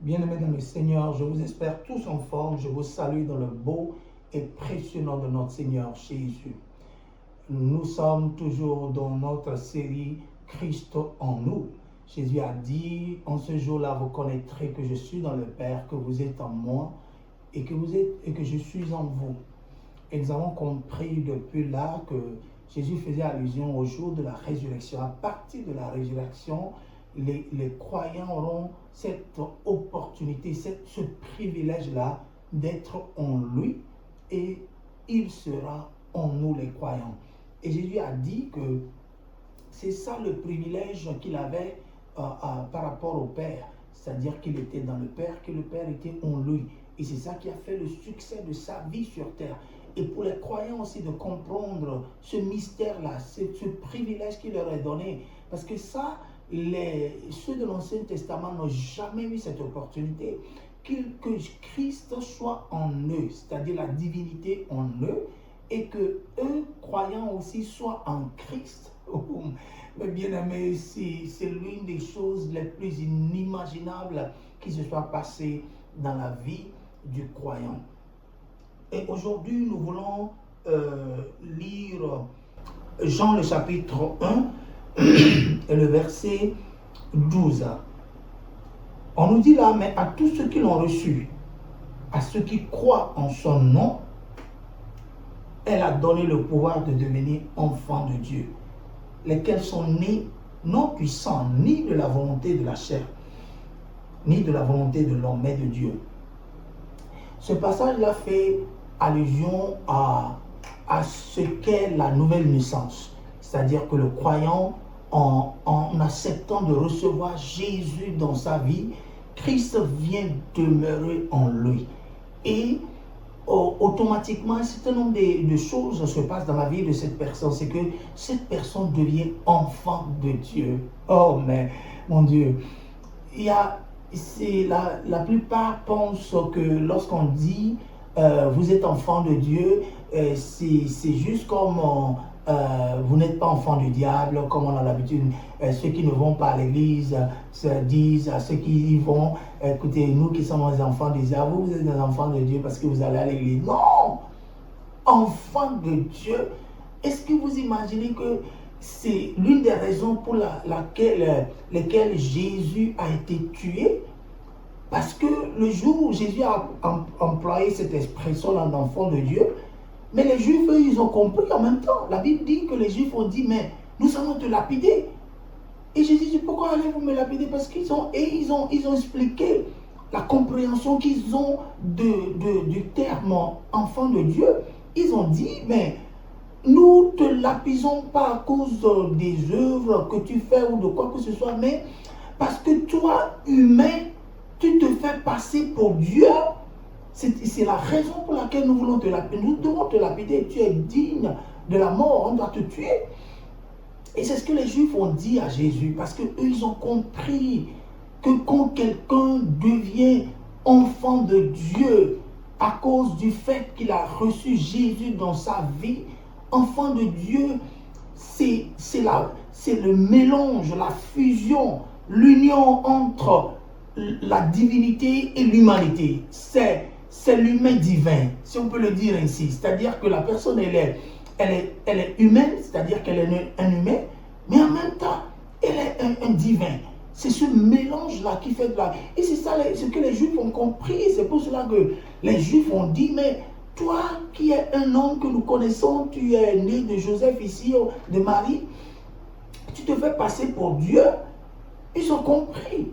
Bien-aimés dans le Seigneur, je vous espère tous en forme. Je vous salue dans le beau et précieux nom de notre Seigneur Jésus. Nous sommes toujours dans notre série Christ en nous. Jésus a dit, en ce jour-là, vous connaîtrez que je suis dans le Père, que vous êtes en moi et que je suis en vous. Et nous avons compris depuis là que Jésus faisait allusion au jour de la résurrection. À partir de la résurrection, les croyants auront cette opportunité, ce privilège-là d'être en lui et il sera en nous les croyants. Et Jésus a dit que c'est ça le privilège qu'il avait par rapport au Père, c'est-à-dire qu'il était dans le Père, que le Père était en lui. Et c'est ça qui a fait le succès de sa vie sur terre. Et pour les croyants aussi de comprendre ce mystère-là, ce privilège qu'il leur est donné. Parce que ça, ceux de l'Ancien Testament n'ont jamais eu cette opportunité. Que Christ soit en eux, c'est-à-dire la divinité en eux, et que eux, croyants aussi, soient en Christ. Mais bien aimé, c'est l'une des choses les plus inimaginables qui se soit passées dans la vie du croyant. Et aujourd'hui, nous voulons lire Jean le chapitre 1 et le verset 12. On nous dit là, mais à tous ceux qui l'ont reçu, à ceux qui croient en son nom, elle a donné le pouvoir de devenir enfants de Dieu, lesquels sont nés non puissants, ni de la volonté de la chair, ni de la volonté de l'homme, mais de Dieu. Ce passage-là fait allusion à ce qu'est la nouvelle naissance. C'est-à-dire que le croyant, en acceptant de recevoir Jésus dans sa vie, Christ vient demeurer en lui. Et automatiquement, un certain nombre de choses se passent dans la vie de cette personne. C'est que cette personne devient enfant de Dieu. Oh, mais mon Dieu, la plupart pensent que lorsqu'on dit vous êtes enfant de Dieu, c'est juste comme vous n'êtes pas enfant du diable, comme on a l'habitude. Ceux qui ne vont pas à l'église disent à ceux qui y vont, écoutez, nous qui sommes des enfants du diable, vous êtes des enfants de Dieu parce que vous allez à l'église. Non! Enfants de Dieu. Est-ce que vous imaginez que c'est l'une des raisons pour lesquelles Jésus a été tué? Parce que le jour où Jésus a employé cette expression-là d'enfant de Dieu, mais les Juifs, eux, ils ont compris en même temps. La Bible dit que les Juifs ont dit, mais nous allons te lapider. Et Jésus dit, pourquoi allez-vous me lapider? Parce qu'ils ont expliqué la compréhension qu'ils ont du terme enfant de Dieu. Ils ont dit, mais nous ne te lapisons pas à cause des œuvres que tu fais ou de quoi que ce soit, mais parce que toi, humain, tu te fais passer pour Dieu. C'est la raison pour laquelle nous voulons te lapider. Nous devons te lapider. Tu es digne de la mort. On doit te tuer. Et c'est ce que les Juifs ont dit à Jésus. Parce qu'eux, ils ont compris que quand quelqu'un devient enfant de Dieu à cause du fait qu'il a reçu Jésus dans sa vie, enfant de Dieu, c'est le mélange, la fusion, l'union entre la divinité et l'humanité. C'est l'humain divin, si on peut le dire ainsi. C'est-à-dire que la personne, elle est humaine, c'est-à-dire qu'elle est un humain, mais en même temps, elle est un divin. C'est ce mélange-là qui fait de la... Et c'est ça ce que les Juifs ont compris. C'est pour cela que les Juifs ont dit, mais toi qui es un homme que nous connaissons, tu es né de Joseph ici, de Marie, tu te fais passer pour Dieu. Ils ont compris.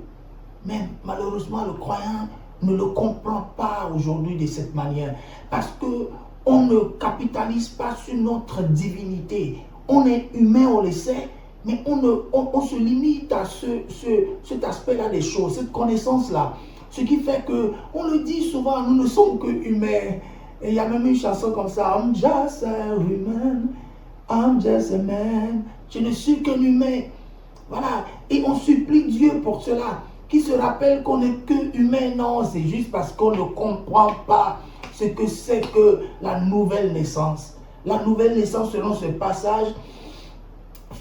Mais malheureusement, le croyant ne le comprend pas aujourd'hui de cette manière. Parce qu'on ne capitalise pas sur notre divinité. On est humain, on le sait, mais on se limite à cet aspect-là des choses, cette connaissance-là. Ce qui fait qu'on le dit souvent, nous ne sommes que humains. Et il y a même une chanson comme ça, I'm just a human, I'm just a man. Je ne suis qu'un humain. Voilà. Et on supplie Dieu pour cela. Qui se rappelle qu'on n'est que humain. Non, c'est juste parce qu'on ne comprend pas ce que c'est que la nouvelle naissance. La nouvelle naissance, selon ce passage,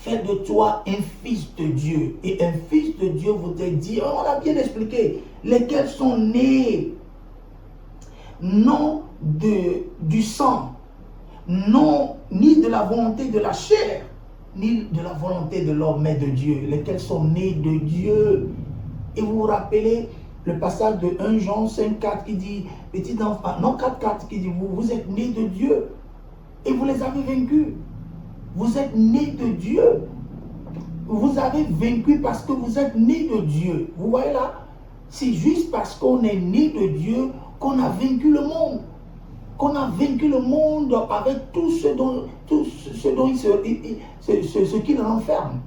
fait de toi un fils de Dieu. Et un fils de Dieu voudrait dire, on l'a bien expliqué, lesquels sont nés non du sang, non ni de la volonté de la chair, ni de la volonté de l'homme, mais de Dieu, lesquels sont nés de Dieu. Et vous vous rappelez le passage de 1 Jean 5,4 qui dit, petit enfant, non 4,4 qui dit, vous êtes nés de Dieu et vous les avez vaincus. Vous êtes nés de Dieu. Vous avez vaincu parce que vous êtes nés de Dieu. Vous voyez là, c'est juste parce qu'on est né de Dieu qu'on a vaincu le monde. Qu'on a vaincu le monde avec tout ce qui le renferme.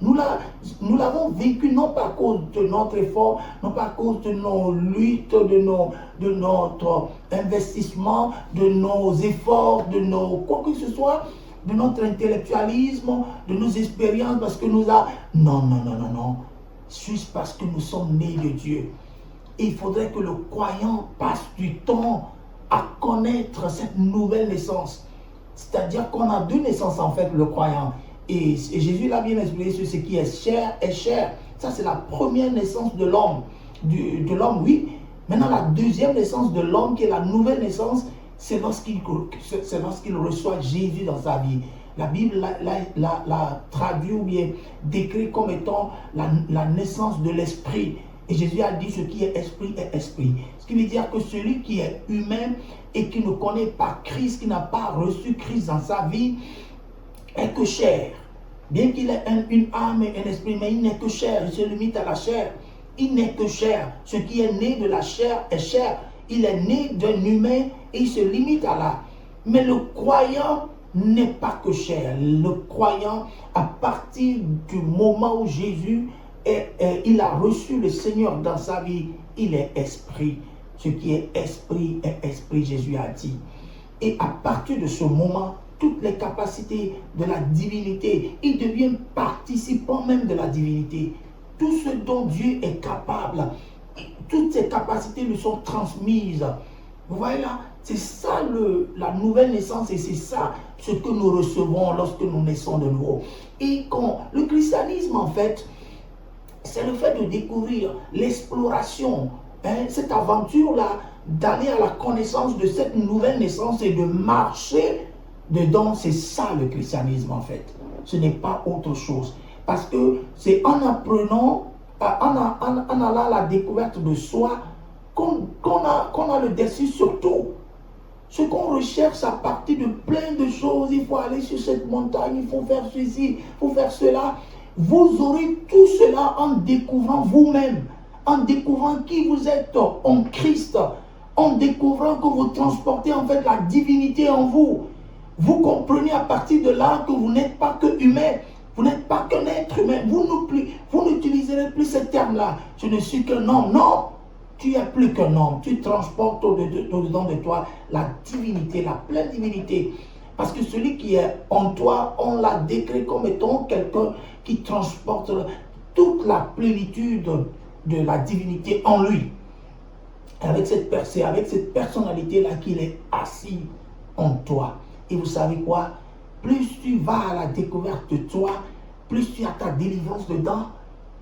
Nous l'avons vaincu non pas à cause de notre effort, non pas à cause de nos luttes, de notre investissement, de nos efforts, de nos quoi que ce soit, de notre intellectualisme, de nos expériences, parce que nous avons... Non. Juste parce que nous sommes nés de Dieu. Et il faudrait que le croyant passe du temps à connaître cette nouvelle naissance. C'est-à-dire qu'on a deux naissances en fait, le croyant. Et Jésus l'a bien expliqué sur ce qui est chair est chair. Ça, c'est la première naissance de l'homme. De l'homme, oui. Maintenant, la deuxième naissance de l'homme, qui est la nouvelle naissance, c'est lorsqu'il reçoit Jésus dans sa vie. La Bible l'a traduit ou bien décrit comme étant la naissance de l'esprit. Et Jésus a dit ce qui est esprit est esprit. Ce qui veut dire que celui qui est humain et qui ne connaît pas Christ, qui n'a pas reçu Christ dans sa vie, est que chair. Bien qu'il ait une âme et un esprit, mais il n'est que chair. Il se limite à la chair. Il n'est que chair. Ce qui est né de la chair est chair. Il est né d'un humain et il se limite à là. Mais le croyant n'est pas que chair. Le croyant, à partir du moment où Jésus il a reçu le Seigneur dans sa vie, il est esprit. Ce qui est esprit, Jésus a dit. Et à partir de ce moment, toutes les capacités de la divinité, il devient participant même de la divinité. Tout ce dont Dieu est capable, toutes ces capacités lui sont transmises. Vous voyez là, c'est ça la nouvelle naissance et c'est ça ce que nous recevons lorsque nous naissons de nouveau. Et le christianisme en fait, c'est le fait de découvrir l'exploration, cette aventure-là, d'aller à la connaissance de cette nouvelle naissance et de marcher dedans. C'est ça le christianisme en fait. Ce n'est pas autre chose. Parce que c'est en apprenant, en allant à la découverte de soi, qu'on a le dessus sur tout. Ce qu'on recherche à partir de plein de choses, il faut aller sur cette montagne, il faut faire ceci, il faut faire cela. Vous aurez tout cela en découvrant vous-même, en découvrant qui vous êtes en Christ, en découvrant que vous transportez en fait la divinité en vous. Vous comprenez à partir de là que vous n'êtes pas que humain, vous n'êtes pas qu'un être humain. Vous n'utiliserez plus ce terme-là. Je ne suis qu'un homme. Non, tu es plus qu'un homme. Tu transportes au-dedans de toi la divinité, la pleine divinité. Parce que celui qui est en toi, on l'a décrit comme étant quelqu'un qui transporte toute la plénitude de la divinité en lui. Avec cette personnalité-là qu'il est assis en toi. Et vous savez quoi? Plus tu vas à la découverte de toi, plus tu as ta délivrance dedans,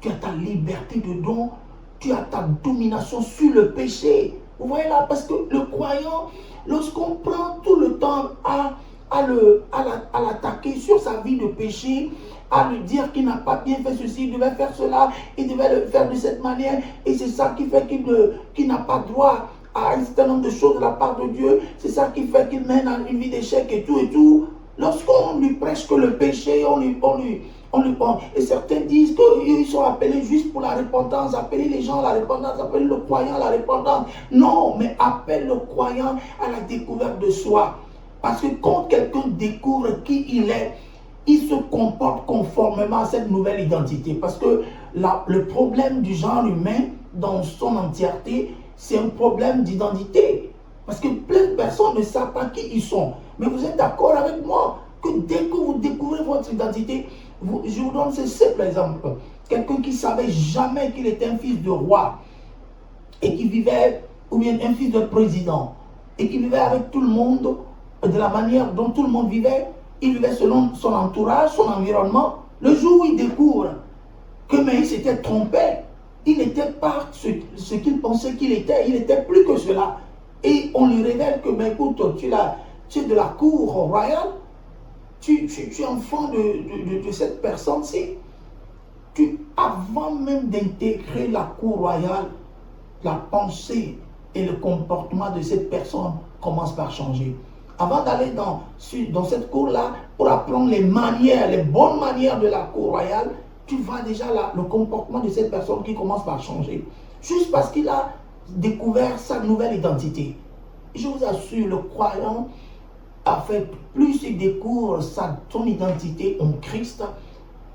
tu as ta liberté dedans, tu as ta domination sur le péché. Vous voyez là, parce que le croyant, lorsqu'on prend tout le temps à l'attaquer sur sa vie de péché, à lui dire qu'il n'a pas bien fait ceci, il devait faire cela, il devait le faire de cette manière, et c'est ça qui fait qu'il n'a pas droit à un certain nombre de choses de la part de Dieu, c'est ça qui fait qu'il mène à une vie d'échec et tout. Lorsqu'on lui prêche que le péché, on lui prend. Et certains disent qu'ils sont appelés juste pour la repentance, appeler les gens à la repentance, appeler le croyant à la repentance. Non, mais appelle le croyant à la découverte de soi. Parce que quand quelqu'un découvre qui il est, il se comporte conformément à cette nouvelle identité. Parce que le problème du genre humain, dans son entièreté, c'est un problème d'identité. Parce que plein de personnes ne savent pas qui ils sont. Mais vous êtes d'accord avec moi que dès que vous découvrez votre identité, je vous donne ce simple exemple. Quelqu'un qui ne savait jamais qu'il était un fils de roi et qui vivait, ou bien un fils de président, et qui vivait avec tout le monde de la manière dont tout le monde vivait, il vivait selon son entourage, son environnement. Le jour où il découvre que mais il s'était trompé, il n'était pas ce qu'il pensait qu'il était, il n'était plus que cela. Et on lui révèle que, mais écoute, tu es de la cour royale, tu es enfant de cette personne-ci. Avant même d'intégrer la cour royale, la pensée et le comportement de cette personne commencent par changer. Avant d'aller dans cette cour-là, pour apprendre les manières, les bonnes manières de la cour royale, tu vois déjà le comportement de cette personne qui commence par changer. Juste parce qu'il a découvert sa nouvelle identité. Je vous assure, le croyant, plus il découvre son identité en Christ,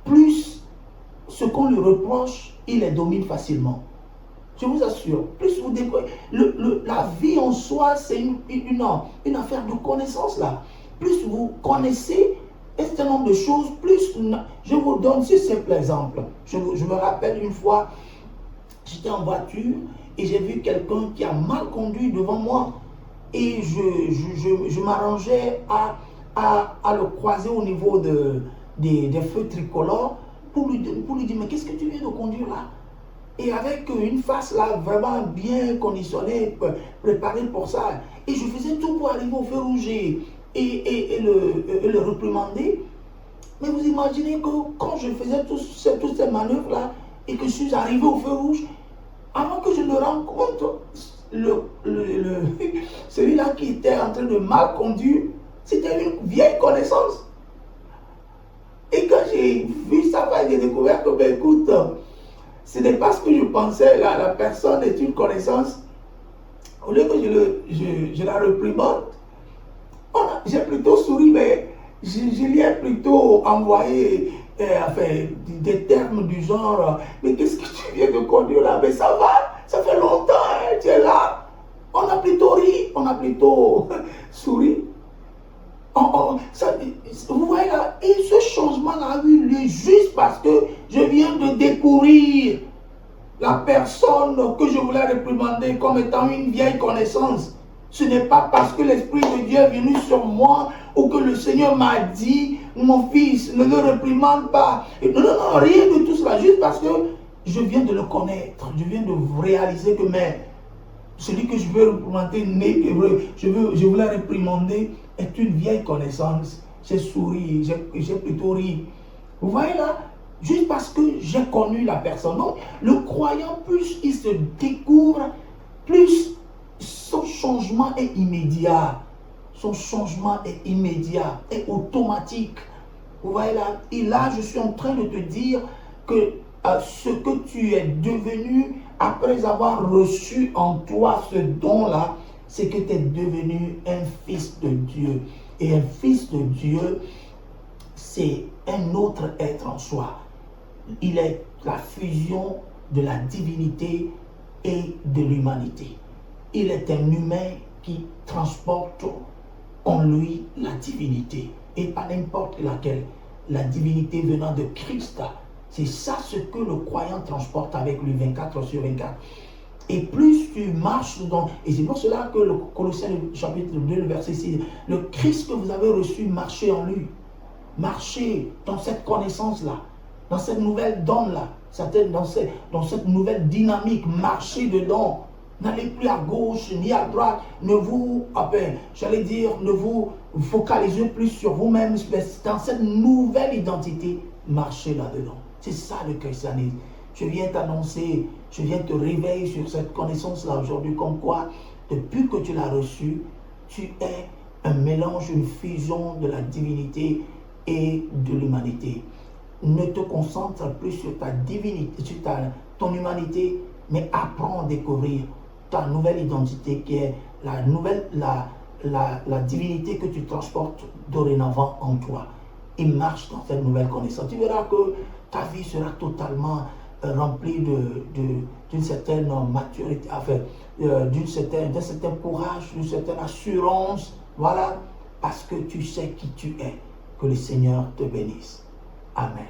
plus ce qu'on lui reproche, il les domine facilement. Je vous assure, plus vous découvrez, la vie en soi, c'est une affaire de connaissance là. Plus vous connaissez un certain nombre de choses, plus, je vous donne ce simple exemple. Je me rappelle une fois, j'étais en voiture et j'ai vu quelqu'un qui a mal conduit devant moi et je m'arrangeais à le croiser au niveau des feux tricolores pour lui dire, mais qu'est-ce que tu viens de conduire là? Et avec une face là vraiment bien conditionnée, préparée pour ça. Et je faisais tout pour arriver au feu rouge et le réprimander. Mais vous imaginez que quand je faisais toutes ces manœuvres là et que je suis arrivé au feu rouge, avant que je me rende compte, celui-là qui était en train de mal conduire, c'était une vieille connaissance. Et quand j'ai vu ça, j'ai découvert que, ben, écoute, ce n'est pas ce que je pensais, là, la personne est une connaissance. Au lieu que je la réprimande, j'ai plutôt souri, mais je lui ai plutôt envoyé des termes du genre, mais qu'est-ce que tu viens de conduire là? Mais ça va, ça fait longtemps, hein, tu es là. On a plutôt ri, on a plutôt souri. Vous voyez là, et ce changement-là a eu lieu juste parce que je viens de découvrir la personne que je voulais réprimander comme étant une vieille connaissance. Ce n'est pas parce que l'Esprit de Dieu est venu sur moi ou que le Seigneur m'a dit, mon fils, ne le réprimande pas. Non, rien de tout cela, juste parce que je viens de le connaître, je viens de réaliser que celui que je veux réprimander, je voulais réprimander, est une vieille connaissance. J'ai souri, j'ai plutôt ri. Vous voyez là, juste parce que j'ai connu la personne. Donc, le croyant, plus il se découvre, plus son changement est immédiat. Son changement est immédiat, est automatique. Vous voyez là, et là, je suis en train de te dire que ce que tu es devenu après avoir reçu en toi ce don-là, c'est que tu es devenu un fils de Dieu. Et un fils de Dieu, c'est un autre être en soi. Il est la fusion de la divinité et de l'humanité. Il est un humain qui transporte en lui la divinité, et pas n'importe laquelle. La divinité venant de Christ. C'est ça ce que le croyant transporte avec lui 24/24. Et plus tu marches dans... Et c'est pour cela que le Colossiens chapitre 2, le verset 6, le Christ que vous avez reçu, marchez en lui. Marchez dans cette connaissance-là, dans cette nouvelle donne-là, dans cette nouvelle dynamique, marchez dedans. N'allez plus à gauche ni à droite, ne vous focalisez plus sur vous-même, mais dans cette nouvelle identité, marchez là-dedans. C'est ça le christianisme. Je viens t'annoncer, je viens te réveiller sur cette connaissance-là aujourd'hui, comme quoi, depuis que tu l'as reçue, tu es un mélange, une fusion de la divinité et de l'humanité. Ne te concentre plus sur ta divinité, sur ton humanité, mais apprends à découvrir ta nouvelle identité qui est la divinité que tu transportes dorénavant en toi. Et marche dans cette nouvelle connaissance. Tu verras que ta vie sera totalement remplie d'une certaine maturité, d'un certain courage, d'une certaine assurance. Voilà, parce que tu sais qui tu es. Que le Seigneur te bénisse. Amen.